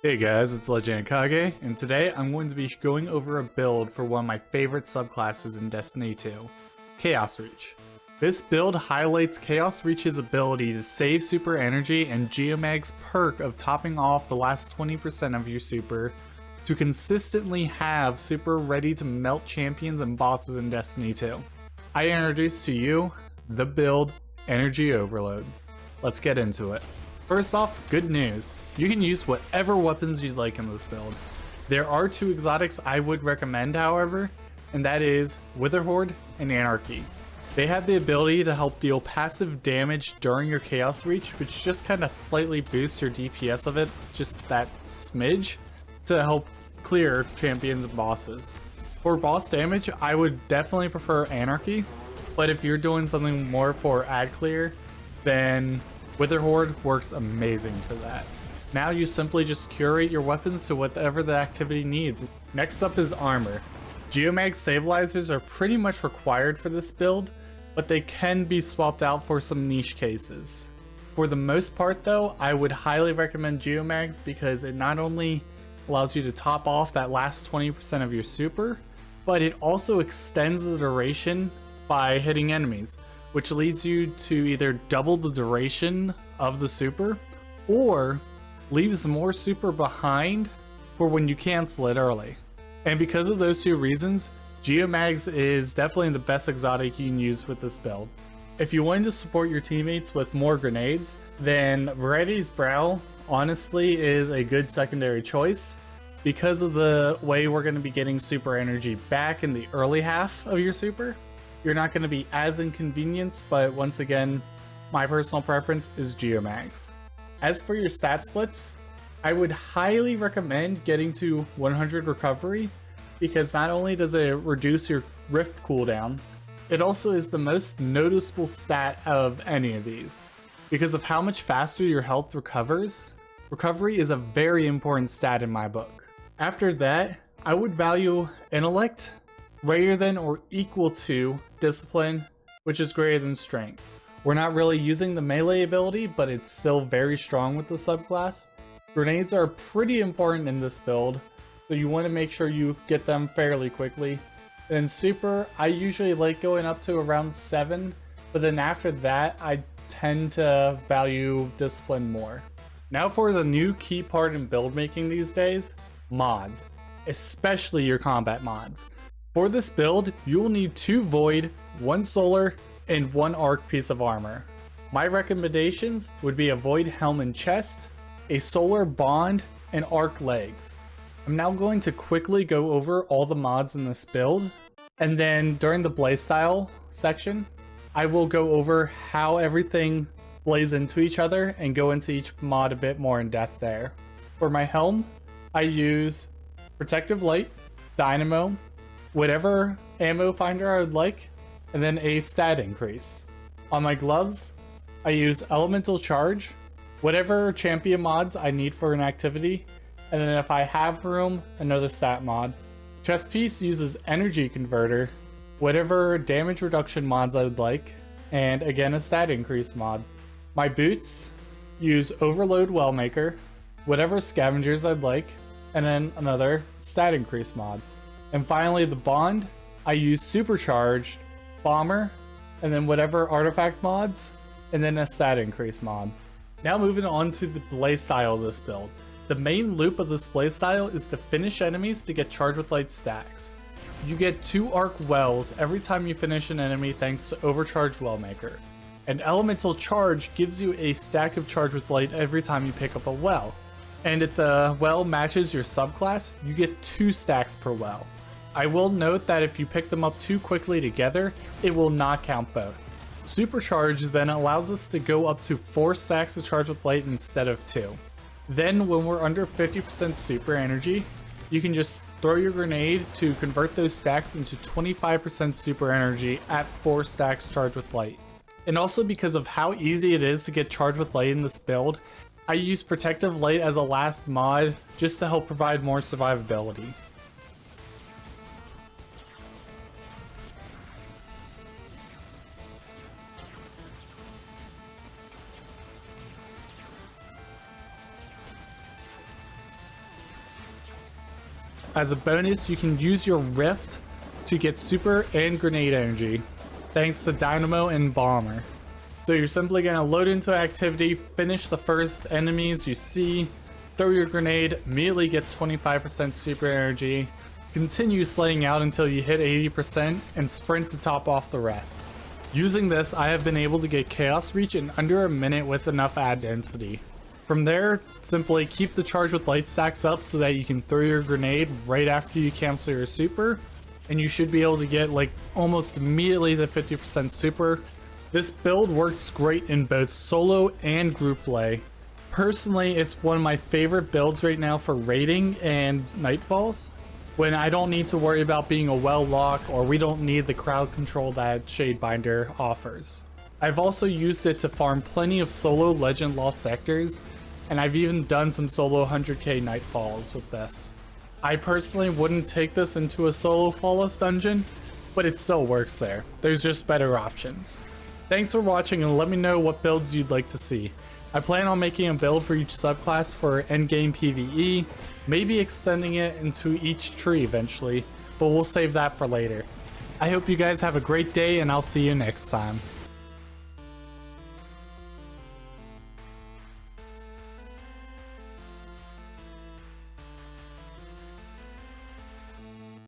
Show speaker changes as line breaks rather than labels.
Hey guys, it's Legend of Kage, and today I'm going to be going over a build for one of my favorite subclasses in Destiny 2, Chaos Reach. This build highlights Chaos Reach's ability to save super energy and Geomag's perk of topping off the last 20% of your super to consistently have super ready to melt champions and bosses in Destiny 2. I introduce to you the build Energy Overload. Let's get into it. First off, good news. You can use whatever weapons you'd like in this build. There are two exotics I would recommend, however, and that is Witherhoard and Anarchy. They have the ability to help deal passive damage during your Chaos Reach, which just kind of slightly boosts your DPS of it, just that smidge, to help clear champions and bosses. For boss damage, I would definitely prefer Anarchy, but if you're doing something more for ad clear, then Witherhoard works amazing for that. Now you simply just curate your weapons to whatever the activity needs. Next up is armor. Geomag Stabilizers are pretty much required for this build, but they can be swapped out for some niche cases. For the most part though, I would highly recommend Geomags because it not only allows you to top off that last 20% of your super, but it also extends the duration by hitting enemies, which leads you to either double the duration of the super or leaves more super behind for when you cancel it early. And because of those two reasons, Geomags is definitely the best exotic you can use with this build. If you wanted to support your teammates with more grenades, then Variety's Brow honestly is a good secondary choice. Because of the way we're going to be getting super energy back in the early half of your super, you're not going to be as inconvenienced, but once again, my personal preference is Geomags. As for your stat splits, I would highly recommend getting to 100 recovery, because not only does it reduce your rift cooldown, it also is the most noticeable stat of any of these. Because of how much faster your health recovers, recovery is a very important stat in my book. After that, I would value intellect greater than or equal to discipline, which is greater than strength. We're not really using the melee ability, but it's still very strong with the subclass. Grenades are pretty important in this build, so you want to make sure you get them fairly quickly. Then super, I usually like going up to around 7, but then after that, I tend to value discipline more. Now for the new key part in build making these days, mods, especially your combat mods. For this build, you will need 2 Void, 1 Solar, and 1 Arc piece of armor. My recommendations would be a Void helm and chest, a Solar bond, and Arc legs. I'm now going to quickly go over all the mods in this build, and then during the Playstyle section, I will go over how everything plays into each other and go into each mod a bit more in depth there. For my helm, I use Protective Light, Dynamo, whatever ammo finder I would like, and then a stat increase. On my gloves, I use Elemental Charge, whatever champion mods I need for an activity, and then if I have room, another stat mod. Chest piece uses Energy Converter, whatever damage reduction mods I would like, and again a stat increase mod. My boots use Overload Wellmaker, whatever scavengers I'd like, and then another stat increase mod. And finally, the bond, I use Supercharged, Bomber, and then whatever artifact mods, and then a stat increase mod. Now moving on to the playstyle of this build. The main loop of this playstyle is to finish enemies to get Charged with Light stacks. You get 2 Arc Wells every time you finish an enemy thanks to Overcharged Wellmaker. An Elemental Charge gives you a stack of Charged with Light every time you pick up a well. And if the well matches your subclass, you get 2 stacks per well. I will note that if you pick them up too quickly together, it will not count both. Supercharged then allows us to go up to 4 stacks of Charged with Light instead of 2. Then when we're under 50% super energy, you can just throw your grenade to convert those stacks into 25% super energy at 4 stacks Charged with Light. And also because of how easy it is to get Charged with Light in this build, I use Protective Light as a last mod just to help provide more survivability. As a bonus, you can use your Rift to get super and grenade energy, thanks to Dynamo and Bomber. So you're simply going to load into activity, finish the first enemies you see, throw your grenade, immediately get 25% super energy, continue slaying out until you hit 80%, and sprint to top off the rest. Using this, I have been able to get Chaos Reach in under a minute with enough ad density. From there, simply keep the charge with light stacks up so that you can throw your grenade right after you cancel your super, and you should be able to get like almost immediately to 50% super. This build works great in both solo and group play. Personally, it's one of my favorite builds right now for raiding and nightfalls, when I don't need to worry about being a well lock, or we don't need the crowd control that Shadebinder offers. I've also used it to farm plenty of solo Legend Lost sectors, and I've even done some solo 100k nightfalls with this. I personally wouldn't take this into a solo flawless dungeon, but it still works there. There's just better options. Thanks for watching, and let me know what builds you'd like to see. I plan on making a build for each subclass for endgame PvE, maybe extending it into each tree eventually, but we'll save that for later. I hope you guys have a great day, and I'll see you next time.